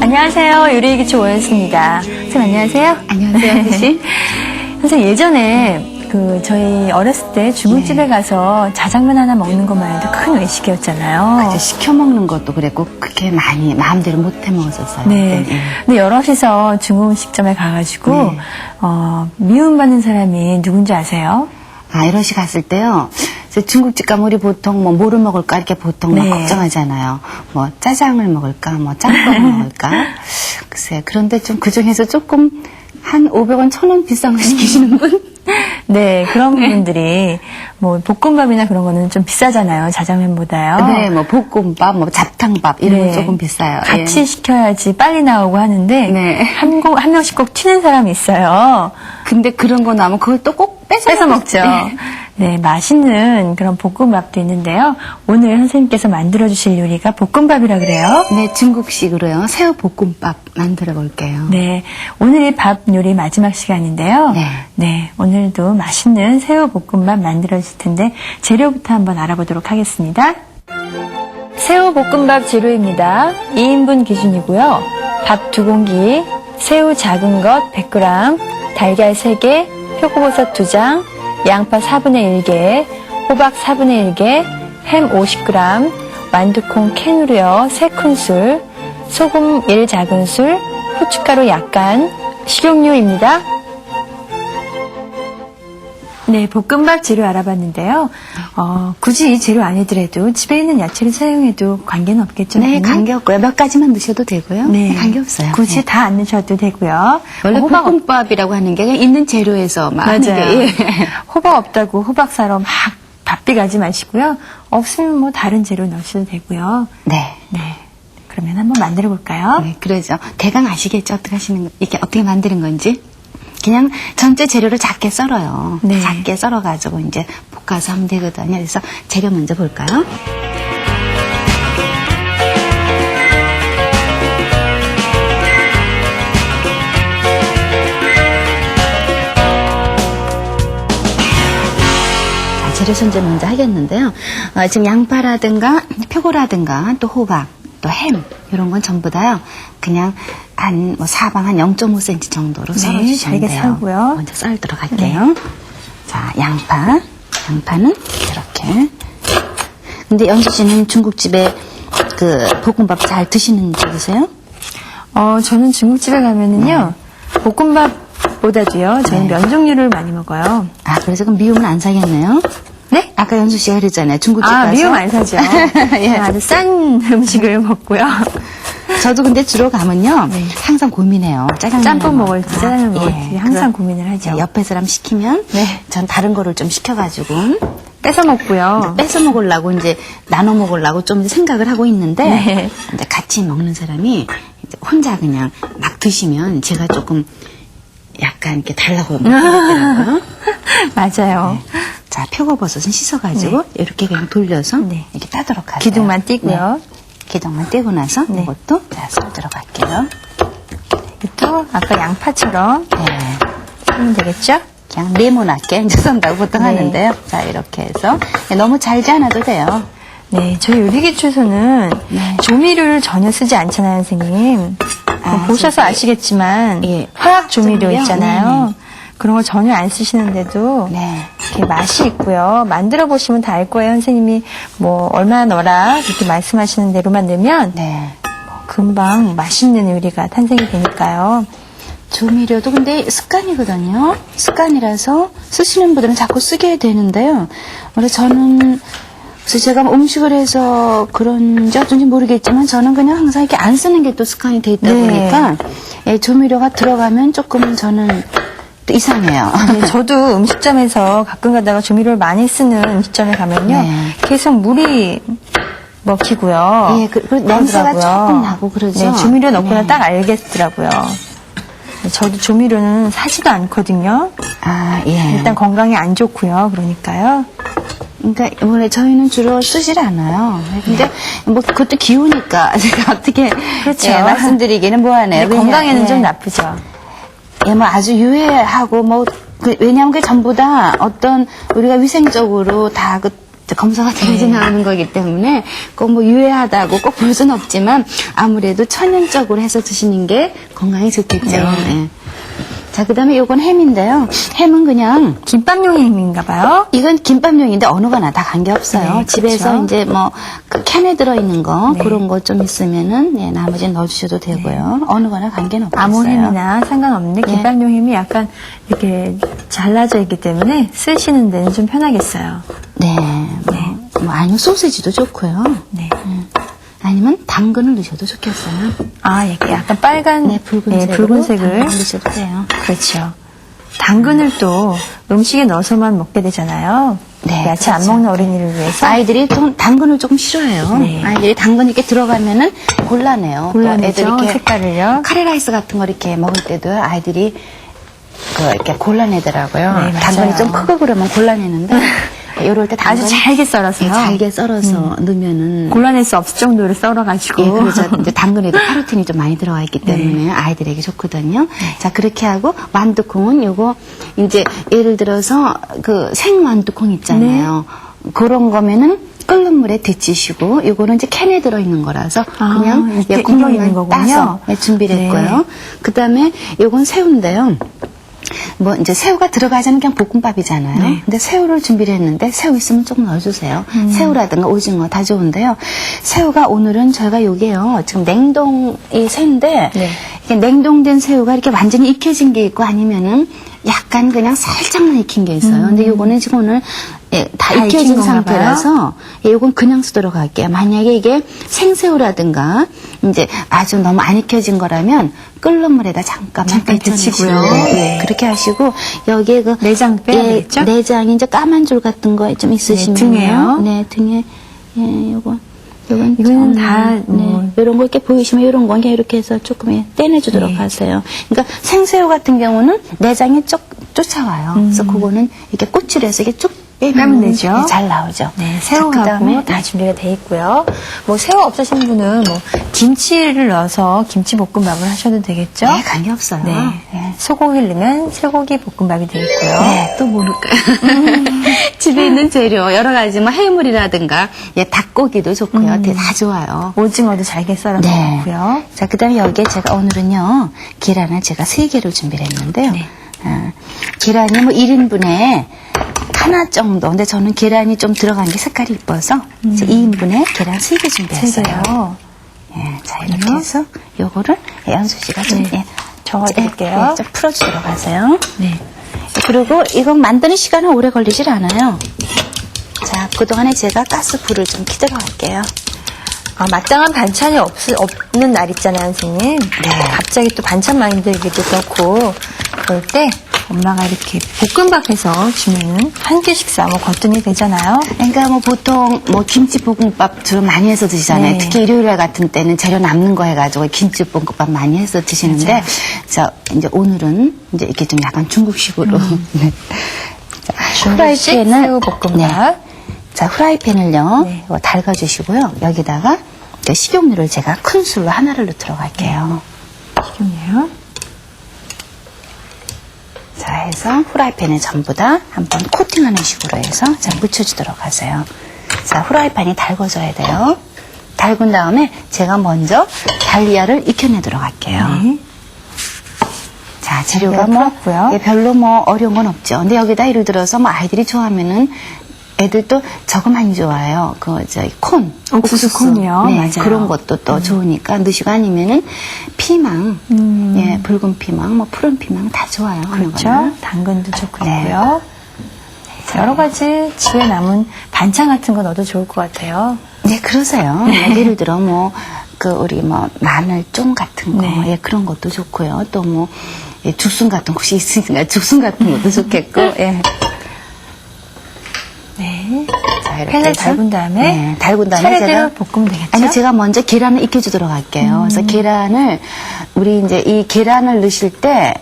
안녕하세요. 요리기초 오연수입니다. 선생님 안녕하세요. 안녕하세요, 혜씨. 선생님 예전에 저희 어렸을 때 중국집에 가서 자장면 하나 먹는 것만 해도 큰 외식이었잖아요. 그치, 시켜 먹는 것도 그랬고 그렇게 많이 마음대로 못 해 먹었었어요. 네. 근데 여럿이서 중국 음식점에 가가지고 미움받는 사람이 누군지 아세요? 여럿이 갔을 때요. 중국집 가면 우리 보통 뭐를 먹을까 이렇게 보통 막 걱정하잖아요. 뭐 짜장을 먹을까, 뭐 짬뽕을 먹을까. 글쎄, 그런데 좀 그 중에서 조금 한 500원, 1000원 비싼 거 시키시는 분? 네, 그런 분들이 뭐 볶음밥이나 그런 거는 좀 비싸잖아요. 자장면보다요. 네, 뭐 볶음밥, 뭐 잡탕밥 이런 건 조금 비싸요. 같이 시켜야지 빨리 나오고 하는데 한 명씩 꼭 튀는 사람이 있어요. 근데 그런 거 나오면 그걸 또 꼭 뺏어 먹죠. 네, 맛있는 그런 볶음밥도 있는데요. 오늘 선생님께서 만들어주실 요리가 볶음밥이라 그래요. 네, 중국식으로요. 새우 볶음밥 만들어 볼게요. 네, 오늘이 밥 요리 마지막 시간인데요. 네, 오늘도 맛있는 새우 볶음밥 만들어줄 텐데 재료부터 한번 알아보도록 하겠습니다. 새우 볶음밥 재료입니다. 2인분 기준이고요. 밥 2공기, 새우 작은 것 100g, 달걀 3개, 표고버섯 2장, 양파 4분의 1개, 호박 4분의 1개, 햄 50g, 완두콩 캔으로요 3큰술, 소금 1작은술, 후춧가루 약간, 식용유입니다. 네, 볶음밥 재료 알아봤는데요. 굳이 재료 아니더라도 집에 있는 야채를 사용해도 관계는 없겠죠? 네, 관계없고요. 몇 가지만 넣으셔도 되고요. 네, 관계없어요. 굳이 다 안 넣으셔도 되고요. 원래 볶음밥이라고 하는 게 있는 재료에서 막 하는 게 호박 없다고 호박 사러 막 바삐 가지 마시고요. 없으면 뭐 다른 재료 넣으셔도 되고요. 네. 그러면 한번 만들어 볼까요? 네, 그러죠. 대강 아시겠죠? 어떻게 하시는 거, 이렇게 어떻게 만드는 건지. 그냥 전체 재료를 작게 썰어요. 작게 썰어가지고 이제 볶아서 하면 되거든요. 그래서 재료 먼저 볼까요? 재료 손질 먼저 하겠는데요. 지금 양파라든가 표고라든가 또 호박, 또 햄 이런 건 전부 다요. 그냥 한 사방 한 0.5cm 정도로 썰어주시면 잘게 돼요. 썰고요. 먼저 썰도록 할게요. 자, 양파는 이렇게. 근데 연수 씨는 중국집에 그 볶음밥 잘 드시는 쪽이세요? 저는 중국집에 가면은요 볶음밥보다도요 저는 면 종류를 많이 먹어요. 그래서 그럼 미움은 안 사겠네요? 네? 아까 연수 씨가 그랬잖아요. 중국집 가서. 미움 안 사죠. 아주 싼 음식을 먹고요. 저도 근데 주로 가면요. 항상 고민해요. 짬뽕 먹을지 짜장면 먹을지 항상 고민을 하죠. 옆에 사람 시키면 전 다른 거를 좀 시켜가지고 뺏어 먹고요. 뺏어 먹으려고 이제 나눠 먹으려고 좀 생각을 하고 있는데 이제 같이 먹는 사람이 이제 혼자 그냥 막 드시면 제가 조금 약간 이렇게 달라고 먹더라고요. 맞아요. 자, 표고버섯은 씻어가지고 이렇게 그냥 돌려서 이렇게 따도록 하세요. 기둥만 띄고요. 기둥만 떼고 나서 이것도 썰도록 할게요. 이것도 아까 양파처럼 썰면 되겠죠? 그냥 네모나게 이제 썬다고 보통 하는데요. 자, 이렇게 해서 너무 잘지 않아도 돼요. 네, 저희 요리기초에서는 조미료를 전혀 쓰지 않잖아요, 선생님. 보셔서 아시겠지만 화학 조미료 있잖아요. 그런 거 전혀 안 쓰시는데도 이렇게 맛이 있고요. 만들어 보시면 다 알 거예요. 선생님이 뭐 얼마나 넣어라 이렇게 말씀하시는 대로만 넣으면 금방 맛있는 요리가 탄생이 되니까요. 조미료도 근데 습관이거든요. 습관이라서 쓰시는 분들은 자꾸 쓰게 되는데요. 원래 저는 그래서 제가 음식을 해서 그런지 어쩐지 모르겠지만 저는 그냥 항상 이렇게 안 쓰는 게 또 습관이 돼 있다 보니까 조미료가 들어가면 조금 저는 또 이상해요. 저도 음식점에서 가끔 가다가 조미료를 많이 쓰는 음식점에 가면요. 계속 물이 먹히고요. 그리고 냄새가 조금 나고 그러죠. 조미료 넣고는 딱 알겠더라고요. 저도 조미료는 사지도 않거든요. 일단 건강에 안 좋고요. 그러니까요. 그러니까 원래 저희는 주로 쓰질 않아요. 근데 뭐 그것도 기우니까 제가 어떻게 말씀드리기는 뭐하네요. 건강에는 좀 나쁘죠. 뭐 아주 유해하고 왜냐하면 그게 전부 다 어떤 우리가 위생적으로 다 검사가 돼야지 나오는 거기 때문에 꼭 뭐 유해하다고 꼭 볼 수는 없지만 아무래도 천연적으로 해서 드시는 게 건강에 좋겠죠. 네. 자, 그 다음에 요건 햄인데요. 햄은 그냥 김밥용 햄인가 봐요. 이건 김밥용인데 어느 거나 다 관계없어요. 네, 집에서 그렇죠. 이제 뭐 그 캔에 들어있는 거 네. 그런 거 좀 있으면은 네, 나머지는 넣어주셔도 되고요. 어느 거나 관계는 없어요. 아무 햄이나 상관없는데 김밥용 햄이 약간 이렇게 잘라져 있기 때문에 쓰시는 데는 좀 편하겠어요. 네. 뭐 아니면 소세지도 좋고요. 네. 아니면 당근을 넣으셔도 좋겠어요. 아, 이게 약간 빨간, 네, 붉은색으로 붉은색을. 당근 넣으셔도 돼요. 그렇죠. 당근을 또 음식에 넣어서만 먹게 되잖아요. 네, 야채 안 그렇죠. 먹는 어린이를 위해서. 아이들이 좀 당근을 조금 싫어해요. 네. 아이들이 당근 이렇게 들어가면은 곤란해요. 또 곤란하죠, 애들 이렇게 색깔을요. 카레라이스 같은 거 이렇게 먹을 때도 아이들이 이렇게 곤란해더라고요. 네, 맞아요. 당근이 좀 크고 그러면 곤란했는데 요럴 때 당근 아주 잘게 썰어서요. 잘게 썰어서 넣으면은 곤란할 수 없을 정도로 썰어가지고. 예, 그렇죠. 이제 당근에도 카로틴이 좀 많이 들어가 있기 때문에 아이들에게 좋거든요. 자, 그렇게 하고 만두콩은 요거 이제 예를 들어서 그 생만두콩 있잖아요. 그런 거면은 끓는 물에 데치시고 요거는 이제 캔에 들어있는 거라서 아, 그냥 이게 콩만 있는 거군요. 따서 준비를 네. 했고요. 그다음에 요건 새우인데요. 뭐 이제 새우가 들어가지 않으면 그냥 볶음밥이잖아요. 네. 근데 새우를 준비를 했는데 새우 있으면 조금 넣어주세요. 새우라든가 오징어 다 좋은데요. 새우가 오늘은 저희가 요게요. 지금 냉동이 새우인데 네. 이게 냉동된 새우가 이렇게 완전히 익혀진 게 있고 아니면은 약간 그냥 살짝만 익힌 게 있어요. 근데 요거는 지금 오늘 다 다 익혀진 익힌 건가 상태라서 요건 그냥 쓰도록 할게요. 만약에 이게 생새우라든가 이제 아주 너무 안 익혀진 거라면 끓는 물에다 잠깐 데치고요. 네. 그렇게 하시고 여기에 그 내장 빼야 되겠죠? 내장이 이제 까만 줄 같은 거 좀 있으시면 등에요? 네, 등에 요건 이거는 다 뭐. 이런 거 이렇게 보이시면 이런 건 그냥 이렇게 해서 조금 떼내주도록 네. 하세요. 그러니까 생새우 같은 경우는 내장이 쫓아와요. 그래서 그거는 이렇게 꼬치를 해서 이게 쭉 빼면 되죠. 잘 나오죠. 네, 자, 새우하고 그다음에 다 준비가 돼 있고요. 뭐 새우 없으신 분은 뭐 김치를 넣어서 김치 볶음밥을 하셔도 되겠죠? 네, 관계없어요. 네. 네. 소고기를 넣으면 쇠고기 볶음밥이 되겠고요. 네, 또 모를까요? 집에 있는 재료 여러 가지 뭐 해물이라든가 닭고기도 좋고요. 다 좋아요. 오징어도 잘게 썰어 네. 넣고요. 자, 그다음에 여기에 제가 오늘은요 계란을 제가 3개를 준비를 했는데요. 네. 계란이 뭐 1인분에 하나 정도. 근데 저는 계란이 좀 들어간 게 색깔이 이뻐서 2인분에 계란 3개 준비했어요. 세개요. 예, 자, 이렇게 해서 요거를 연수 씨가 좀 네. 저어드릴게요. 좀 풀어주도록 하세요. 네. 그리고 이거 만드는 시간은 오래 걸리질 않아요. 자, 그동안에 제가 가스불을 좀 켜도록 할게요. 아, 마땅한 반찬이 없는 날 있잖아요, 선생님. 갑자기 또 반찬 만들기도 그렇고, 그럴 때 엄마가 이렇게 볶음밥 해서 주면은 한 끼 식사 뭐 거뜬히 되잖아요. 그러니까 뭐 보통 뭐 김치볶음밥 주로 많이 해서 드시잖아요. 네. 특히 일요일 같은 때는 재료 남는 거 해가지고 김치볶음밥 많이 해서 드시는데, 맞아요. 자, 이제 오늘은 이제 이렇게 좀 약간 중국식으로. 네. 자, 중국식 새우 볶음밥. 네. 자, 후라이팬을요. 네. 이거 달궈주시고요. 여기다가 이제 식용유를 제가 큰 술로 하나를 넣도록 할게요. 식용유요. 자, 해서 후라이팬에 전부 다 한번 코팅하는 식으로 해서 자, 묻혀주도록 하세요. 자, 후라이팬이 달궈져야 돼요. 달군 다음에 제가 먼저 달리아를 익혀내도록 할게요. 네. 자, 재료가 뭐 풀었고요. 예, 별로 뭐 어려운 건 없죠. 근데 여기다 예를 들어서 뭐 아이들이 좋아하면은 애들도 저거 많이 좋아해요. 콘. 옥수수 콘이요. 네, 맞아요. 그런 것도 또 좋으니까 넣으시고 아니면은 피망. 예, 붉은 피망, 뭐 푸른 피망 다 좋아요. 어느 그렇죠. 거나. 당근도 좋고 네. 있고요. 여러 가지 집에 남은 반찬 같은 거 넣어도 좋을 것 같아요. 네, 그러세요. 예를 들어 뭐 우리 뭐 마늘쫑 같은 거, 네. 예, 그런 것도 좋고요. 또 뭐 죽순 같은 거 혹시 있으니까 죽순 같은 것도 좋겠고, 예. 네. 자, 이렇게 팬을 해서, 달군 다음에 네, 달군 다음에 차례대로 볶으면 되겠죠? 아니, 제가 먼저 계란을 익혀주도록 할게요. 그래서 계란을 우리 이제 이 계란을 넣으실 때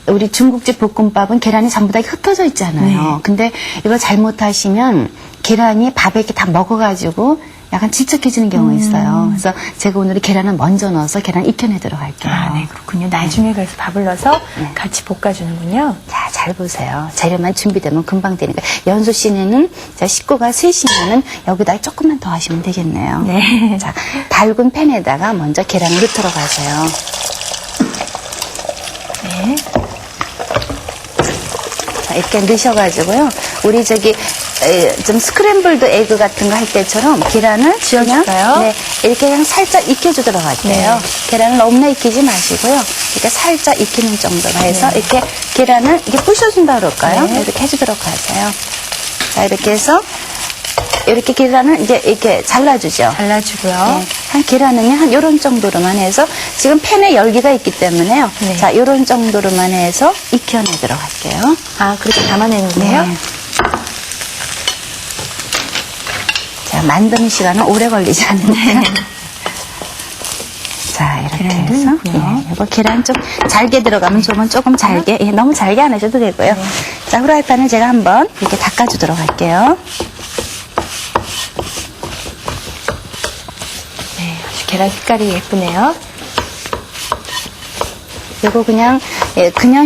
우리 중국집 볶음밥은 계란이 전부 다 흩어져 있잖아요. 네. 근데 이거 잘못하시면 계란이 밥에 이렇게 다 먹어가지고 약간 질척해지는 경우가 있어요. 그래서 제가 오늘은 계란을 먼저 넣어서 계란 익혀내도록 할게요. 아, 네, 그렇군요. 나중에 그래서 밥을 넣어서 같이 볶아주는군요. 자, 잘 보세요. 재료만 준비되면 금방 되니까. 연수 씨는 자, 식구가 셋이면은 여기다 조금만 더 하시면 되겠네요. 네. 자, 달군 팬에다가 먼저 계란을 넣도록 하세요. 네. 자, 이렇게 넣으셔가지고요. 우리 좀 스크램블드 에그 같은 거 할 때처럼 계란을 지어줄까요? 네, 이렇게 그냥 살짝 익혀주도록 할게요. 네. 계란을 너무나 익히지 마시고요. 이렇게 살짝 익히는 정도로 해서 이렇게 계란을 이렇게 부셔준다 그럴까요? 네. 이렇게 해주도록 하세요. 자, 이렇게 해서 이렇게 계란을 이제 이렇게 잘라주죠. 잘라주고요. 네, 한 계란은요, 한 요런 정도로만 해서, 지금 팬에 열기가 있기 때문에요. 네. 자, 요런 정도로만 해서 익혀내도록 할게요. 아, 그렇게 담아내는데요? 네. 자, 만드는 시간은 오래 걸리지 않는데요. 자, 이렇게 계란도 해서. 넣고요. 이거 계란 좀 잘게 들어가면 좋으면 조금 잘게, 너무 잘게 안 하셔도 되고요. 자, 후라이팬을 제가 한번 이렇게 닦아주도록 할게요. 네, 아주 계란 색깔이 예쁘네요. 이거 그냥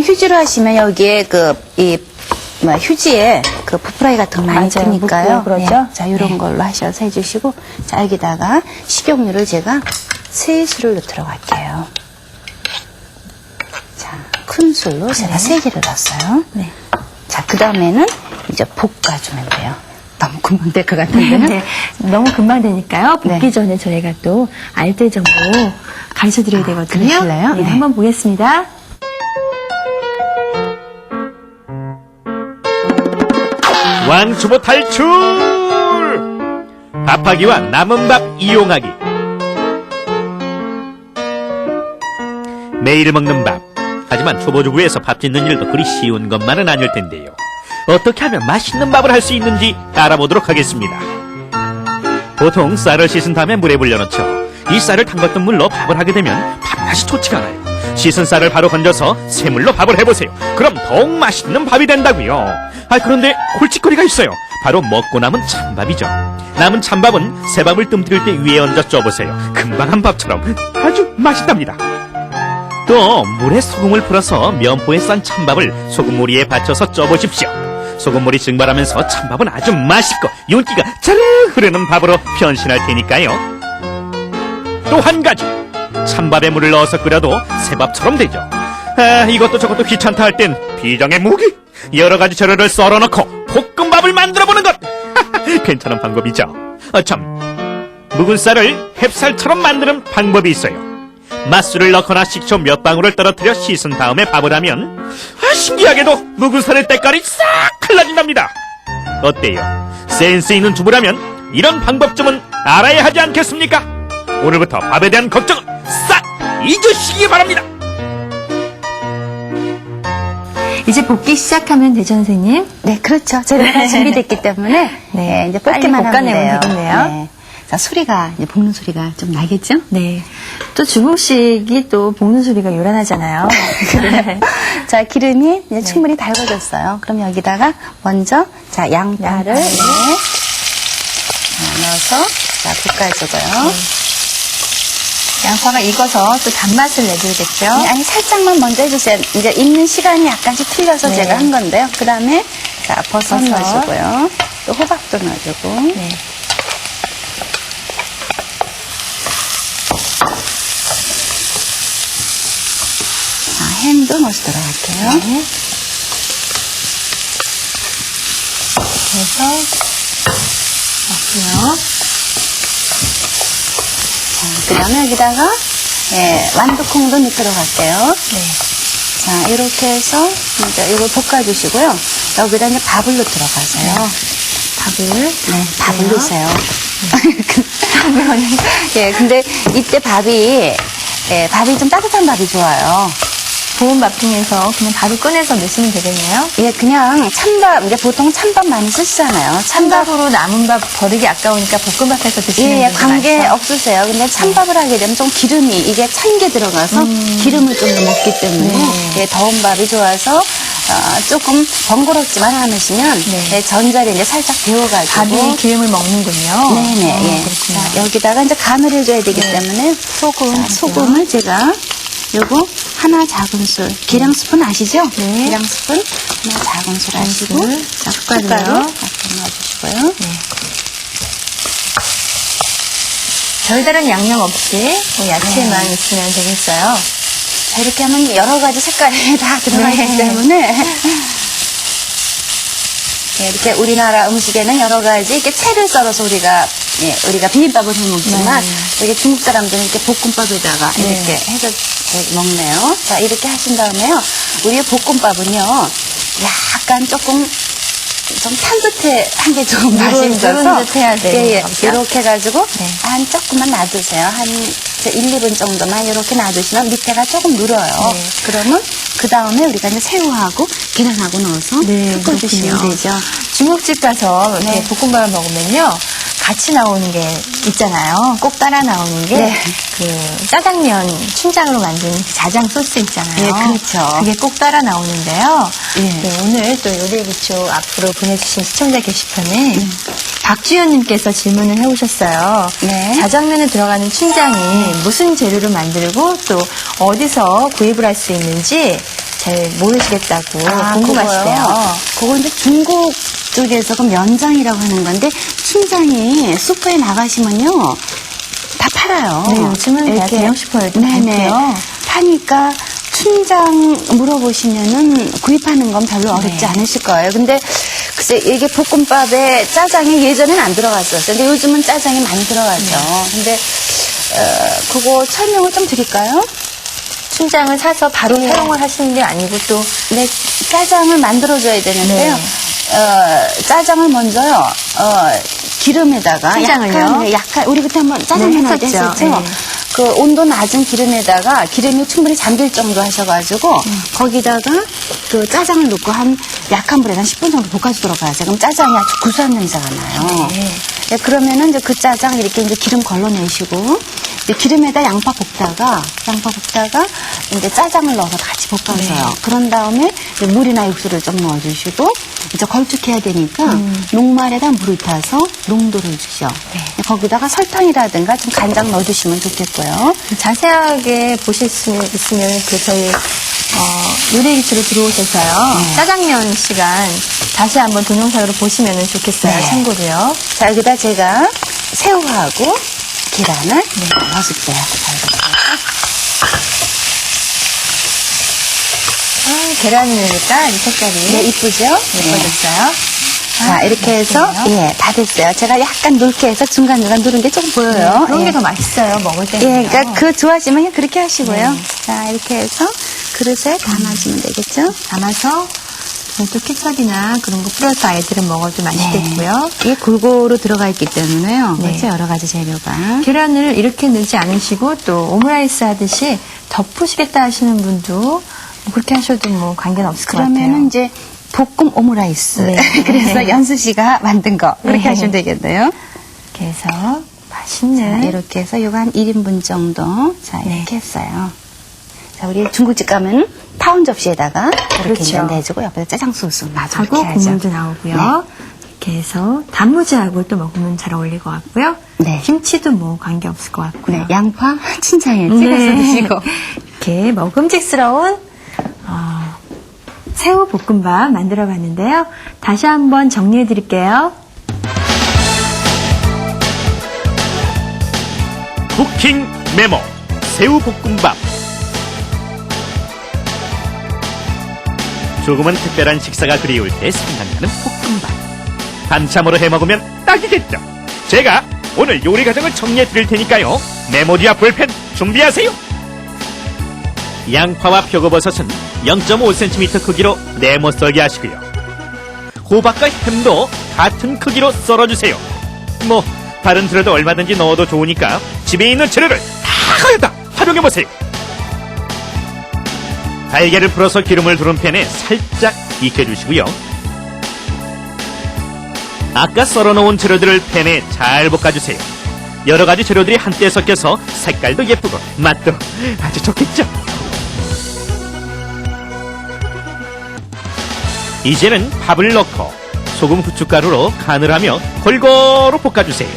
휴지로 하시면 여기에 휴지에 부프라이 같은 거 많이 맞아요. 드니까요. 묻고 그러죠? 자, 이런 걸로 하셔서 해주시고, 자, 여기다가 식용유를 제가 3술을 넣도록 할게요. 자, 큰 술로 제가 3개를 넣었어요. 네. 자, 그 다음에는 이제 볶아주면 돼요. 너무 금방 될 것 같은데는. 네, 너무 금방 되니까요. 볶기 네. 전에 저희가 또 알뜰정보 가르쳐 드려야 되거든요. 그러실래요? 네, 네. 한번 보겠습니다. 왕초보 탈출! 밥하기와 남은 밥 이용하기. 매일 먹는 밥. 하지만 초보주부에서 밥 짓는 일도 그리 쉬운 것만은 아닐 텐데요. 어떻게 하면 맛있는 밥을 할 수 있는지 알아보도록 하겠습니다. 보통 쌀을 씻은 다음에 물에 불려넣죠. 이 쌀을 담갔던 물로 밥을 하게 되면 밥맛이 좋지가 않아요. 씻은 쌀을 바로 건져서 새물로 밥을 해보세요. 그럼 더욱 맛있는 밥이 된다고요. 그런데 골칫거리가 있어요. 바로 먹고 남은 찬밥이죠. 남은 찬밥은 새밥을 뜸들일 때 위에 얹어 쪄보세요. 금방 한 밥처럼 아주 맛있답니다. 또 물에 소금을 풀어서 면포에 싼 찬밥을 소금무리에 받쳐서 쪄보십시오. 소금물이 증발하면서 찬밥은 아주 맛있고 윤기가 자르르 흐르는 밥으로 변신할 테니까요. 또 한 가지, 찬밥에 물을 넣어서 끓여도 새밥처럼 되죠. 이것도 저것도 귀찮다 할 땐 비장의 무기, 여러 가지 재료를 썰어넣고 볶음밥을 만들어보는 것. 괜찮은 방법이죠. 참, 묵은 쌀을 햅쌀처럼 만드는 방법이 있어요. 맛술을 넣거나 식초 몇 방울을 떨어뜨려 씻은 다음에 밥을 하면 신기하게도 묵은 쌀의 때깔이 싹 갈라진답니다. 어때요? 센스 있는 주부라면 이런 방법 좀은 알아야 하지 않겠습니까? 오늘부터 밥에 대한 걱정은 싹 잊으시기 바랍니다. 이제 볶기 시작하면 되죠, 선생님? 네, 그렇죠. 재료가 준비됐기 때문에 네, 이제 빨리 볶기만 하면 볶아내면 돼요. 되겠네요. 네. 자, 소리가 이제 볶는 소리가 좀 나겠죠? 네. 또 중국식이 또 볶는 소리가 요란하잖아요. 네. 자, 기름이 이제 충분히 달궈졌어요. 그럼 여기다가 먼저 자, 양파를 양파를. 넣어서 자, 볶아주고요. 양파가 익어서 또 단맛을 내줘야겠죠? 아니, 살짝만 먼저 해주세요. 이제 익는 시간이 약간씩 틀려서 네. 제가 한 건데요. 그 다음에 자, 버섯 버섯. 넣어주고요. 또 호박도 넣어주고. 네. 자, 햄도 넣어주도록 할게요. 네. 그래서 넣고요. 그 다음에 여기다가 완두콩도 넣도록 할게요. 네. 자, 이렇게 해서 이제 이걸 볶아주시고요. 여기다 이제 밥을 넣도록 하세요. 밥을. 네, 밥을 그래요? 넣으세요. 예, 근데 이때 밥이 좀 따뜻한 밥이 좋아요. 보온 밥 중에서 그냥 바로 꺼내서 넣으시면 되겠네요. 예, 그냥 찬밥, 이제 보통 찬밥 많이 쓰시잖아요. 찬밥으로 남은 밥 버리기 아까우니까 볶음밥해서 드시면 예, 되는 거 관계 맞죠? 없으세요. 근데 찬밥을 하게 되면 좀 기름이, 이게 찬 게 들어가서 기름을 좀 더 먹기 때문에 네. 예, 더운 밥이 좋아서 조금 번거롭지만 않으시면 네. 네, 전자레인지에 살짝 데워가지고 밥이 기름을 먹는군요. 네네. 예. 그렇구나. 자, 여기다가 이제 간을 해줘야 되기 네. 때문에 소금. 소금을 제가 요거 하나 작은 술 계량 스푼 아시죠? 네. 계량 스푼 하나 작은 술 하시고 자, 숟가루요. 숟가루 앞에 넣어주시고요. 별다른 양념 없이 뭐 야채만 네. 있으면 되겠어요. 자, 이렇게 하면 여러 가지 색깔이 다 들어가 있기 네. 때문에 네, 이렇게 우리나라 음식에는 여러 가지 이렇게 채를 썰어서 우리가 비빔밥을 해 먹지만 네. 여기 중국 사람들은 이렇게 볶음밥에다가 네. 이렇게 해서 먹네요. 자, 이렇게 하신 다음에요. 우리의 볶음밥은요, 약간 조금 좀 탄듯한 게 좀 맛이 있어서 누른 듯 해야 돼요. 예, 예. 그렇죠? 이렇게 해가지고 네. 한 조금만 놔두세요. 한 1, 2분 정도만 이렇게 놔두시면 밑에가 조금 눌어요. 네. 그러면 그 다음에 우리가 이제 새우하고 계란하고 넣어서 섞어주시면 그렇군요. 되죠. 중국집 가서 이렇게 네. 볶음밥을 먹으면요. 같이 나오는 게 있잖아요. 꼭 따라 나오는 게 네. 그 짜장면 춘장으로 만든 그 자장 소스 있잖아요. 네, 그렇죠. 그게 꼭 따라 나오는데요. 예. 네, 오늘 또 요리기초 앞으로 보내주신 시청자 게시판에 박주연님께서 질문을 해오셨어요. 네. 자장면에 들어가는 춘장이 무슨 재료로 만들고 또 어디서 구입을 할 수 있는지 잘 모르시겠다고 궁금하시대요. 그거 이제 중국 쪽에서 그 면장이라고 하는 건데 춘장이 슈퍼에 나가시면요 다 팔아요. 네, 요즘은 이렇게. 대형 슈퍼에도 네네. 많고요. 파니까 춘장 물어보시면은 구입하는 건 별로 어렵지 네. 않으실 거예요. 근데 글쎄 이게 볶음밥에 짜장이 예전에는 안 들어갔었어요. 근데 요즘은 짜장이 많이 들어가죠. 근데 그거 설명을 좀 드릴까요? 춘장을 사서 바로 네. 사용을 하시는 게 아니고 또 네, 짜장을 만들어줘야 되는데요. 네. 짜장을 먼저요, 기름에다가 춘장을요? 약간, 우리 그때 한번 짜장면 네, 할 때 했었죠. 했었죠? 네. 그 온도 낮은 기름에다가 기름이 충분히 잠길 정도 하셔가지고 거기다가 그 짜장을 넣고 한 약한 불에 한 10분 정도 볶아주도록 하세요. 그럼 짜장이 아주 구수한 냄새가 나요. 네, 그러면은 이제 그 짜장 이렇게 이제 기름 걸러내시고 이제 기름에다 양파 볶다가 이제 짜장을 넣어서 같이 볶아줘요. 그런 다음에 이제 물이나 육수를 좀 넣어주시고 이제 걸쭉해야 되니까 녹말에다 물을 타서 농도를 주죠. 거기다가 설탕이라든가 좀 간장 넣어주시면 좋겠고요. 자세하게 보실 수 있으면 그 저희 요리기초로 들어오셔서요. 짜장면 시간 다시 한번 동영상으로 보시면 좋겠어요. 네. 참고로요. 자, 여기다 제가 새우하고 계란을 넣어줄게요. 계란을 넣으니까 이 색깔이 네, 이쁘죠? 예뻐졌어요. 자, 이렇게 해서, 맛있네요. 다 됐어요. 제가 약간 넓게 해서 중간중간 누른 게 조금 보여요. 그런 예. 게 더 맛있어요. 먹을 때는. 예, 그러니까 그 좋아하시면 그렇게 하시고요. 네. 자, 이렇게 해서 그릇에 담아주면 되겠죠? 담아서 또 케첩이나 그런 거 뿌려서 아이들은 먹어도 맛있겠고요. 이게 골고루 들어가 있기 때문에요. 네. 그렇죠? 여러 가지 재료가. 계란을 이렇게 넣지 않으시고 또 오므라이스 하듯이 덮으시겠다 하시는 분도 뭐 그렇게 하셔도 뭐 관계는 없을 것 같아요. 그러면은 이제 볶음 오므라이스. 네. 그래서 연수 씨가 만든 거. 그렇게 네. 하시면 되겠네요. 이렇게 해서 맛있는 자, 이렇게 해서 이거 한 1인분 정도. 자, 이렇게 네. 했어요. 자, 우리 중국집 가면 타운 접시에다가 이렇게 그렇죠. 이제 내주고 옆에 짜장 소스 놔주고 하고 이렇게 하죠. 국물도 나오고요. 이렇게 해서 단무지하고 또 먹으면 잘 어울릴 것 같고요. 네. 김치도 뭐 관계 없을 것 같고요. 네, 양파 춘장에 찍어서 네. 드시고. 이렇게 먹음직스러운 새우 볶음밥 만들어 봤는데요. 다시 한번 정리해 드릴게요. 쿠킹 메모 새우볶음밥. 조금은 특별한 식사가 그리울 때 생각나는 볶음밥. 반참으로 해먹으면 딱이겠죠. 제가 오늘 요리 과정을 정리해 드릴 테니까요. 메모지와 볼펜 준비하세요. 양파와 표고버섯은 0.5cm 크기로 네모 썰기 하시고요. 호박과 햄도 같은 크기로 썰어주세요. 뭐 다른 재료도 얼마든지 넣어도 좋으니까 집에 있는 재료를 다 가져다 활용해보세요. 달걀을 풀어서 기름을 두른 팬에 살짝 익혀주시고요. 아까 썰어놓은 재료들을 팬에 잘 볶아주세요. 여러가지 재료들이 한때 섞여서 색깔도 예쁘고 맛도 아주 좋겠죠. 이제는 밥을 넣고 소금 후춧가루로 간을 하며 골고루 볶아주세요.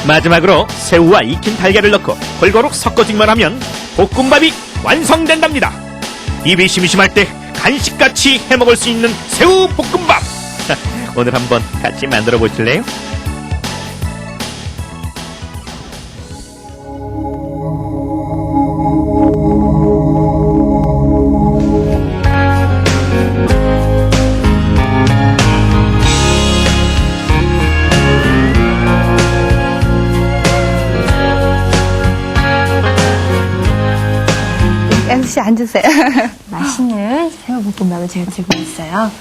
마지막으로 새우와 익힌 달걀을 넣고 골고루 섞어주기만 하면 볶음밥이 완성된답니다. 입이 심심할 때 간식같이 해먹을 수 있는 새우 볶음밥. 오늘 한번 같이 만들어 보실래요? 양수 씨 앉으세요. 맛있는 새우볶음밥을 제가 들고 있어요.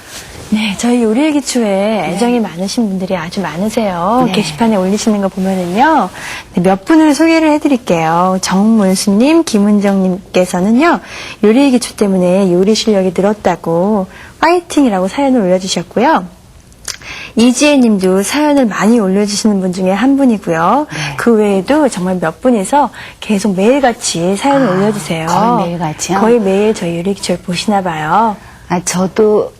네, 저희 요리일기초에 애정이 많으신 분들이 아주 많으세요. 네. 게시판에 올리시는 거 보면은요, 네, 몇 분을 소개를 해드릴게요. 정문수님, 김은정님께서는요, 요리일기초 때문에 요리 실력이 늘었다고 파이팅이라고 사연을 올려주셨고요. 이지혜 님도 사연을 많이 올려주시는 분 중에 한 분이고요. 네. 그 외에도 정말 몇 분이서 계속 매일같이 사연을 올려주세요. 거의 매일같이요? 거의 매일 저희 요리기초를 보시나 봐요. 저도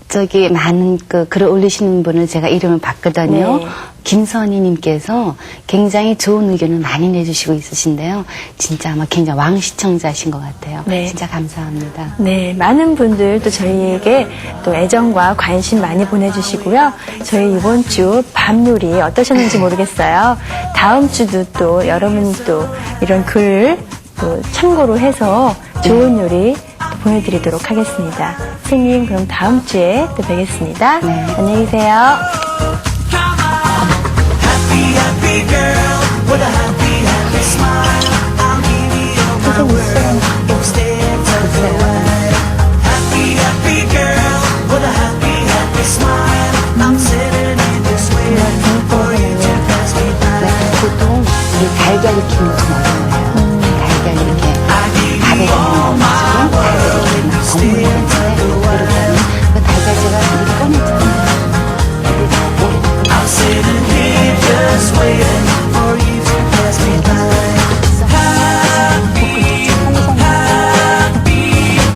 많은 글을 올리시는 분을 제가 이름을 봤거든요. 네. 김선희님께서 굉장히 좋은 의견을 많이 내주시고 있으신데요. 진짜 아마 굉장히 왕시청자신 것 같아요. 네. 진짜 감사합니다. 네, 많은 분들 또 저희에게 또 애정과 관심 많이 보내주시고요. 저희 이번 주 밤 요리 어떠셨는지 모르겠어요. 다음 주도 또 여러분 또 이런 글 또 참고로 해서 좋은 요리 또 보내드리도록 하겠습니다. 선생님, 그럼 다음 주에 또 뵙겠습니다. 네. 안녕히 계세요. 보통 이 달걀 익히는 거 좀 어려워요.